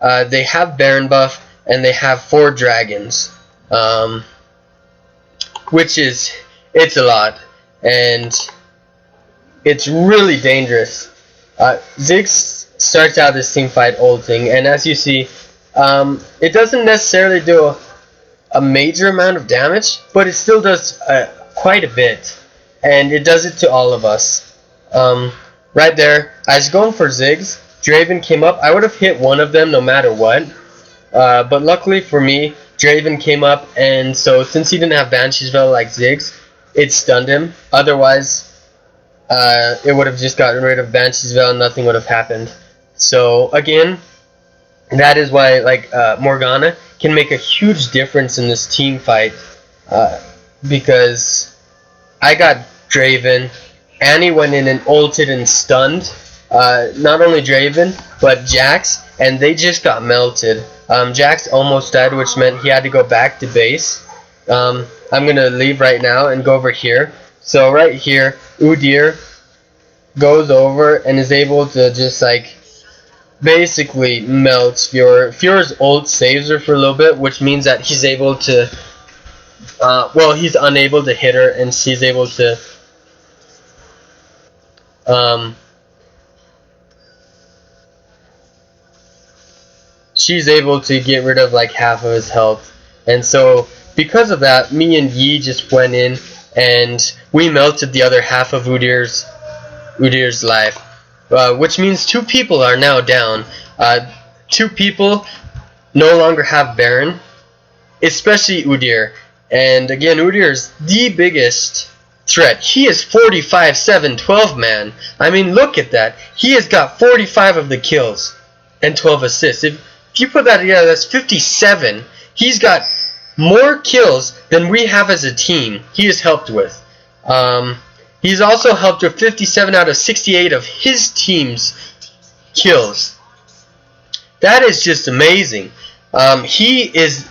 they have Baron buff, and they have 4 dragons, which is, it's a lot, and it's really dangerous. Ziggs starts out this team fight ulting, and as you see, it doesn't necessarily do a major amount of damage, but it still does quite a bit, and it does it to all of us. Right there, I was going for Ziggs. Draven came up. I would have hit one of them no matter what, but luckily for me, Draven came up, and so since he didn't have Banshee's Veil like Ziggs, it stunned him. Otherwise, it would have just gotten rid of Banshee's Veil and nothing would have happened. So again, that is why like Morgana can make a huge difference in this team fight, because I got Draven, Annie went in and ulted and stunned not only Draven but Jax, and they just got melted. Jax almost died, which meant he had to go back to base. I'm gonna leave right now and go over here. So right here, Udyr goes over and is able to just like basically melts Fiora. Fiora's ult saves her for a little bit, which means that he's able to well, he's unable to hit her, and she's able to get rid of like half of his health. And so because of that, me and Yi just went in and we melted the other half of Udyr's life. Which means 2 people are now down. 2 people no longer have Baron, especially Udyr. And again, Udyr is the biggest threat. He is 45, 7, 12 man. I mean, look at that. He has got 45 of the kills and 12 assists. If you put that together, that's 57. He's got more kills than we have as a team. He has helped with. He's also helped with 57 out of 68 of his team's kills. That is just amazing. He is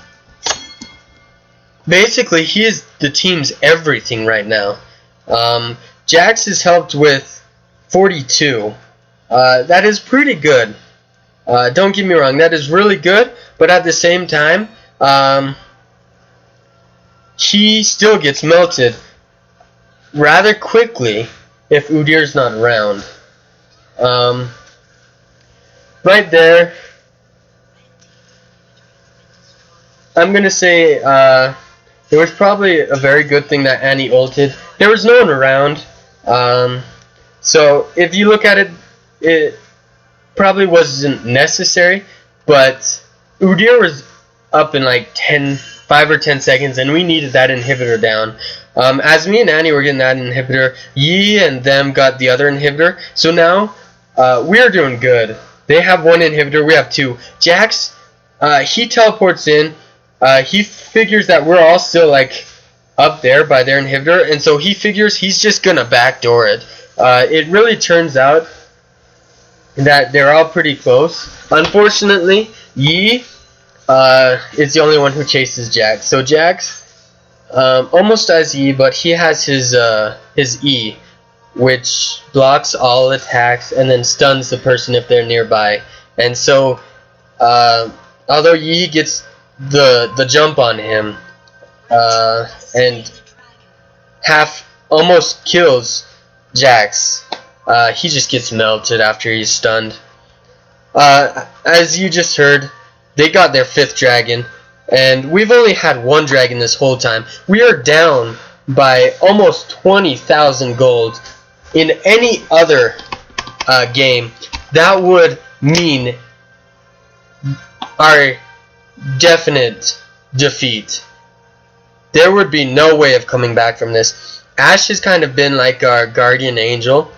basically, he is the team's everything right now. Jax is helped with 42. That is pretty good. Don't get me wrong, that is really good, but at the same time, he still gets melted rather quickly if Udyr's not around. Right there, I'm gonna say it was probably a very good thing that Annie ulted. There was no one around, so if you look at it, it probably wasn't necessary, but Udyr was up in like 5 or 10 seconds, and we needed that inhibitor down. As me and Annie were getting that inhibitor, Yi and them got the other inhibitor, so now we're doing good. They have one inhibitor, we have two. Jax, he teleports in, he figures that we're all still like up there by their inhibitor, and so he figures he's just gonna backdoor it. It really turns out that they're all pretty close. Unfortunately, Yi is the only one who chases Jax. So Jax almost has E, but he has his E, which blocks all attacks and then stuns the person if they're nearby. And so, although Yi gets the jump on him and almost kills Jax, he just gets melted after he's stunned. As you just heard, they got their 5th dragon, and we've only had 1 dragon this whole time. We are down by almost 20,000 gold. In any other game, that would mean our definite defeat. There would be no way of coming back from this. Ashe has kind of been like our guardian angel.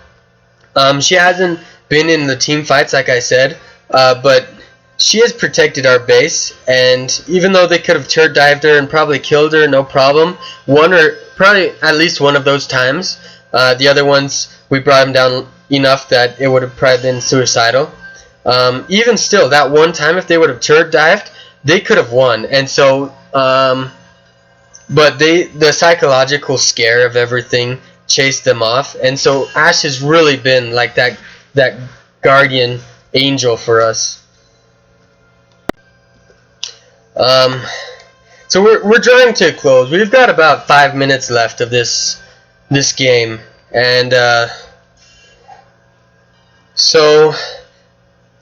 She hasn't been in the team fights, like I said, but she has protected our base, and even though they could have turret dived her and probably killed her, no problem, probably at least one of those times. The other ones, we brought him down enough that it would have probably been suicidal. Even still, that one time, if they would have turret dived, they could have won. And so, but the psychological scare of everything chased them off, and so Ashe has really been like that guardian angel for us. So we're drawing to a close. We've got about 5 minutes left of this game, and so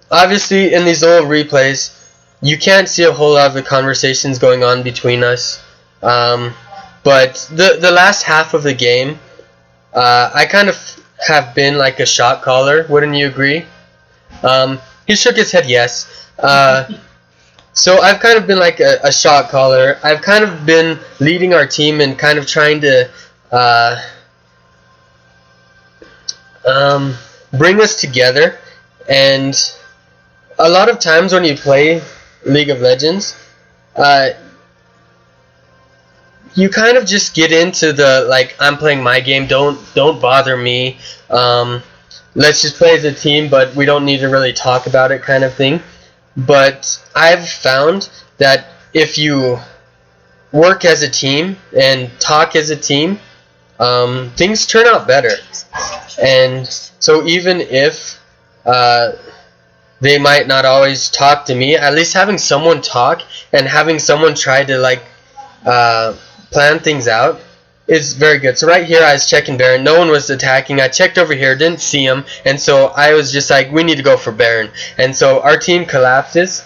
obviously in these old replays, you can't see a whole lot of the conversations going on between us. But the last half of the game, I kind of have been like a shot caller. Wouldn't you agree? He shook his head yes. So I've kind of been like a shot caller. I've kind of been leading our team and kind of trying to bring us together. And a lot of times when you play League of Legends, you kind of just get into the like, I'm playing my game, don't bother me, let's just play as a team, but we don't need to really talk about it kind of thing. But I've found that if you work as a team and talk as a team, things turn out better. And so even if they might not always talk to me, at least having someone talk and having someone try to like plan things out is very good. So right here I was checking Baron, no one was attacking. I checked over here, didn't see him, and so I was just like, we need to go for Baron. And so our team collapses.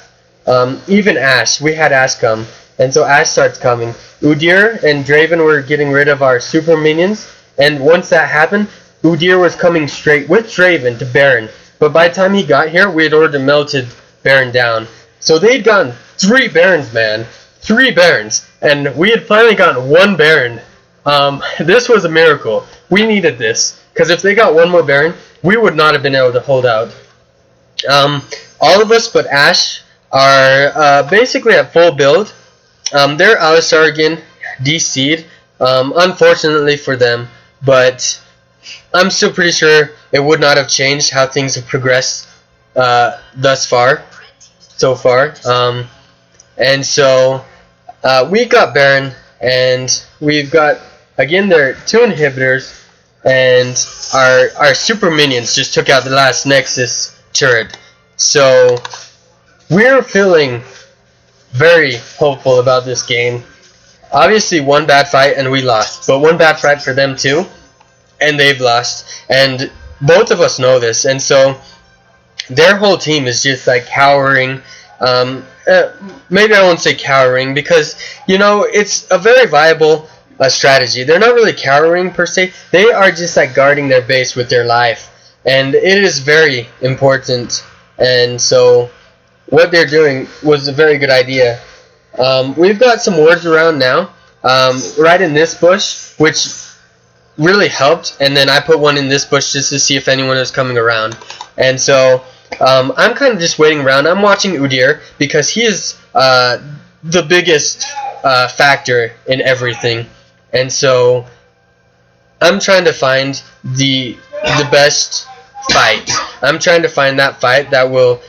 Even Ashe, we had Ashe come, and so Ashe starts coming. Udyr and Draven were getting rid of our super minions, and once that happened, Udyr was coming straight with Draven to Baron. But by the time he got here, we had already melted Baron down. So they'd gotten 3 Barons, man. 3 Barons. And we had finally gotten 1 Baron. This was a miracle. We needed this, because if they got 1 more Baron, we would not have been able to hold out. All of us but Ashe are basically at full build. They're Alistar again, DC'd, unfortunately for them, but I'm still pretty sure it would not have changed how things have progressed thus far. so far. And so we got Baron, and we've got, again, there are 2 inhibitors, and our super minions just took out the last Nexus turret. So we're feeling very hopeful about this game. Obviously, one bad fight and we lost, but one bad fight for them too, and they've lost, and both of us know this, and so their whole team is just like cowering. Maybe I won't say cowering, because you know it's a very viable strategy. They're not really cowering per se. They are just like guarding their base with their life, and it is very important. And so what they're doing was a very good idea. We've got some wards around now, right in this bush, which really helped, and then I put one in this bush just to see if anyone was coming around. And so I'm kind of just waiting around. I'm watching Udyr because he is the biggest factor in everything, and so I'm trying to find the best fight. I'm trying to find that fight that will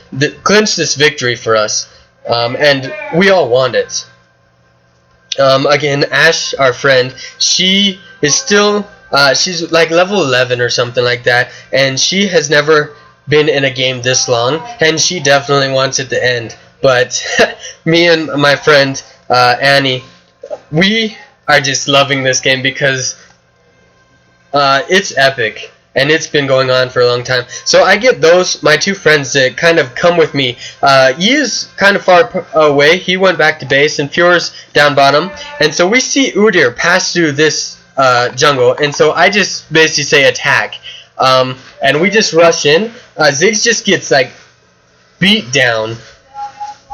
clinch this victory for us, and we all want it. Again, Ash, our friend, she is still she's like level 11 or something like that, and she has never been in a game this long, and she definitely wants it to end. But me and my friend Annie, we are just loving this game because it's epic, and it's been going on for a long time. So I get my 2 friends to kind of come with me. Yi is kind of far away. He went back to base, and Fjord's down bottom. And so we see Udyr pass through this jungle, and so I just basically say attack. And we just rush in. Ziggs just gets like beat down.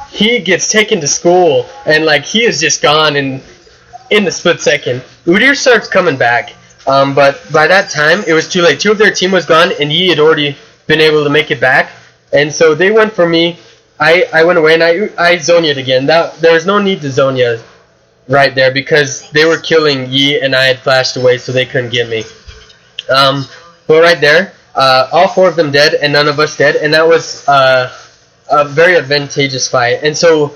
He gets taken to school, and like he is just gone in the split second. Udyr starts coming back. But by that time, it was too late. 2 of their team was gone, and Yi had already been able to make it back. And so they went for me. I went away, and I Zonia'd again. There was no need to Zonia right there because they were killing Yi, and I had flashed away, so they couldn't get me. But right there, all 4 of them dead, and none of us dead, and that was a very advantageous fight. And so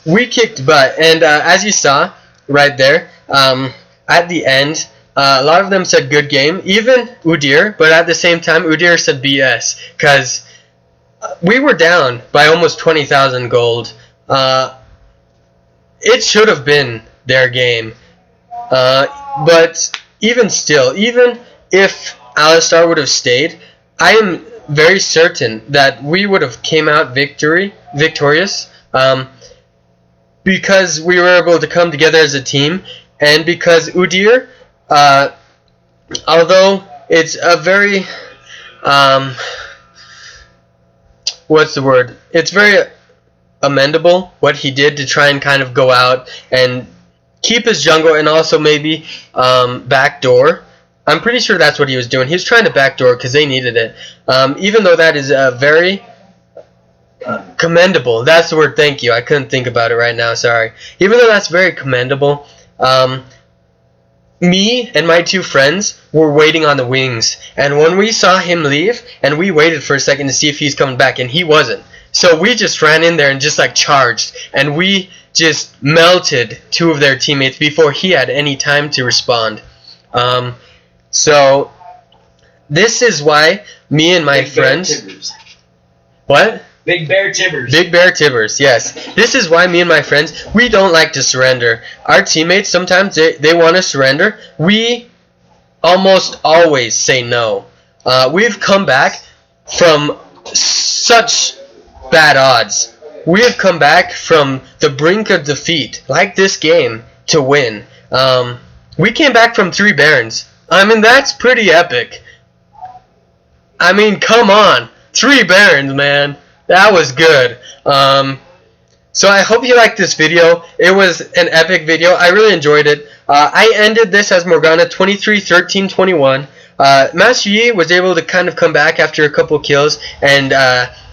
we kicked butt, and as you saw right there, at the end, a lot of them said good game, even Udyr, but at the same time Udyr said BS, because we were down by almost 20,000 gold. It should have been their game, but even still, even if Alistar would have stayed, I am very certain that we would have came out victorious, because we were able to come together as a team, and because Udyr, although it's a very, what's the word? It's very amendable what he did to try and kind of go out and keep his jungle and also maybe backdoor. I'm pretty sure that's what he was doing. He was trying to backdoor because they needed it. Even though that is a very commendable. That's the word, thank you. I couldn't think about it right now, sorry. Even though that's very commendable, me and my 2 friends were waiting on the wings. And when we saw him leave, and we waited for a second to see if he's coming back, and he wasn't. So we just ran in there and just like charged. And we just melted 2 of their teammates before he had any time to respond. So this is why me and my friends... What? Big Bear Tibbers. Big Bear Tibbers, yes. This is why me and my friends, we don't like to surrender. Our teammates, sometimes they want to surrender. We almost always say no. We've come back from such bad odds. We have come back from the brink of defeat, like this game, to win. We came back from 3 Barons. I mean, that's pretty epic. I mean, come on. 3 Barons, man. That was good. So I hope you liked this video. It was an epic video. I really enjoyed it. I ended this as Morgana 23-13-21. Master Yi was able to kind of come back after a couple kills and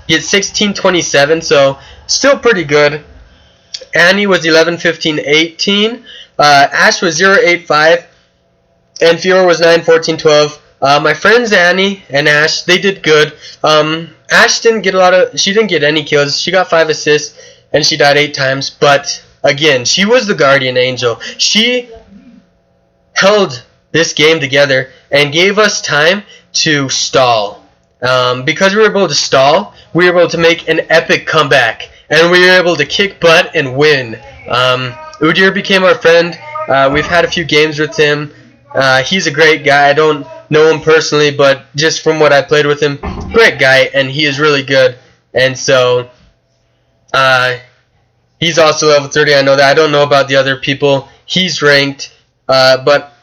get 16-27, so still pretty good. Annie was 11-15-18. Ash was 0-8-5. And Fiora was 9-14-12. My friends Annie and Ash, they did good. Ash didn't get any kills. She got 5 assists and she died 8 times. But again, she was the guardian angel. She held this game together and gave us time to stall. Because we were able to stall, we were able to make an epic comeback, and we were able to kick butt and win. Udyr became our friend. We've had a few games with him. He's a great guy. I don't know him personally, but just from what I played with him, great guy, and he is really good. And so he's also level 30. I know that. I don't know about the other people. He's ranked, but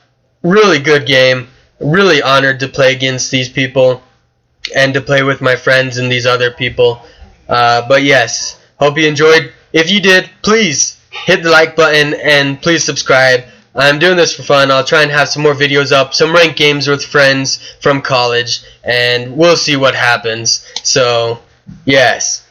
really good game. Really honored to play against these people and to play with my friends and these other people. But yes, hope you enjoyed. If you did, please hit the like button and please subscribe. I'm doing this for fun. I'll try and have some more videos up, some ranked games with friends from college, and we'll see what happens. So, yes.